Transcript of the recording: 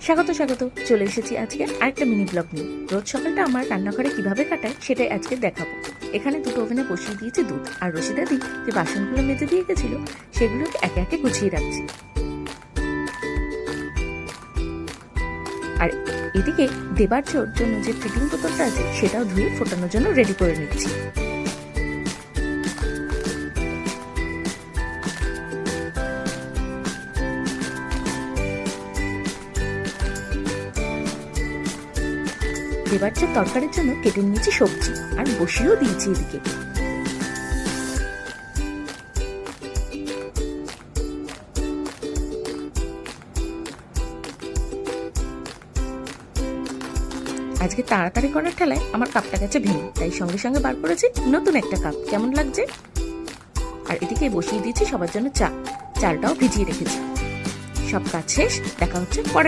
স্বাগত স্বাগত, চলে এসেছি আজকে আরেকটা মিনি ব্লগ নিয়ে। রোজ সকালটা আমার রান্নাঘরে কিভাবে কাটায় সেটাই আজকে দেখাবো। এখানে দুটো ওভেনে বসিয়ে দিয়েছি দুধ, আর রশিদাদি যে বাসনগুলো মেজে দিয়ে গেছিল সেগুলোকে একে একে গুছিয়ে রাখছি। আর এদিকে দেবার জন্য যে ফিটিং বোতলটা আছে সেটাও ধুয়ে ফোটানোর জন্য রেডি করে নিচ্ছি। দেবাচ্চার তরকারির জন্য কেটে নিয়েছি সবজি আর বসিয়েও দিয়েছি এদিকে। আজকে তাড়াতাড়ি করার ঠেলায় আমার কাপটা গেছে ভেঙে, তাই সঙ্গে সঙ্গে বার করেছি নতুন একটা কাপ। কেমন লাগছে? আর এদিকে বসিয়ে দিয়েছি সবার জন্য চা, চালটাও ভিজিয়ে রেখেছি। সব কাজ শেষ, দেখা হচ্ছে পরে।